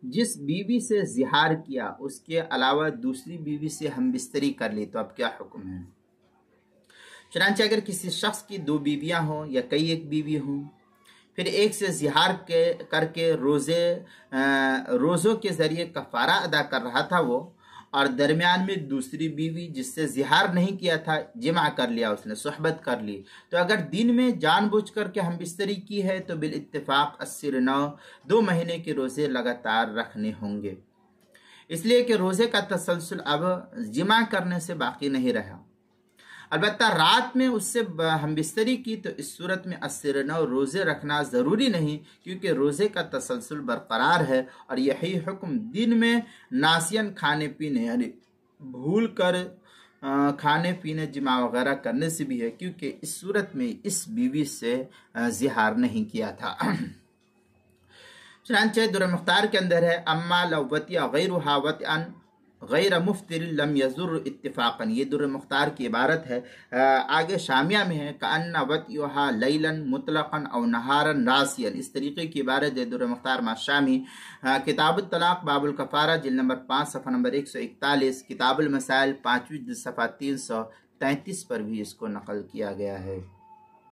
جس بیوی سے زہار کیا اس کے علاوہ دوسری بیوی سے ہم بستری کر لی تو اب کیا حکم ہے؟ چنانچہ اگر کسی شخص کی 2 بیویاں ہوں یا کئی ایک بیوی ہوں، پھر ایک سے زہار کر کے روزوں کے ذریعے کفارہ ادا کر رہا تھا وہ، اور درمیان میں دوسری بیوی جس سے زہار نہیں کیا تھا جمع کر لیا، اس نے صحبت کر لی، تو اگر دن میں جان بوجھ کر کے ہم بستری کی ہے تو بالاتفاق 80 2 مہینے کے روزے لگاتار رکھنے ہوں گے، اس لیے کہ روزے کا تسلسل اب جمع کرنے سے باقی نہیں رہا۔ البتہ رات میں اس سے ہم بستری کی تو اس صورت میں 80 روزے رکھنا ضروری نہیں، کیونکہ روزے کا تسلسل برقرار ہے، اور یہی حکم دن میں ناسین کھانے پینے یعنی بھول کر کھانے پینے جمع وغیرہ کرنے سے بھی ہے، کیونکہ اس صورت میں اس بیوی سے زہار نہیں کیا تھا۔ چنانچہ در مختار کے اندر ہے اما لو وطئ غیرھا وطئا غیر مفطر لم یضر اتفاقا، یہ در مختار کی عبارت ہے۔ آگے شامیہ میں ہے کأن وطئھا لیلا مطلقا او نہارا ناسیا، اس طریقے کی عبارت ہے در مختار شامی، کتاب الطلاق باب الکفارہ جلد نمبر 5 صفحہ نمبر 141، کتاب المسائل 5ویں جلد صفحہ 333 پر بھی اس کو نقل کیا گیا ہے۔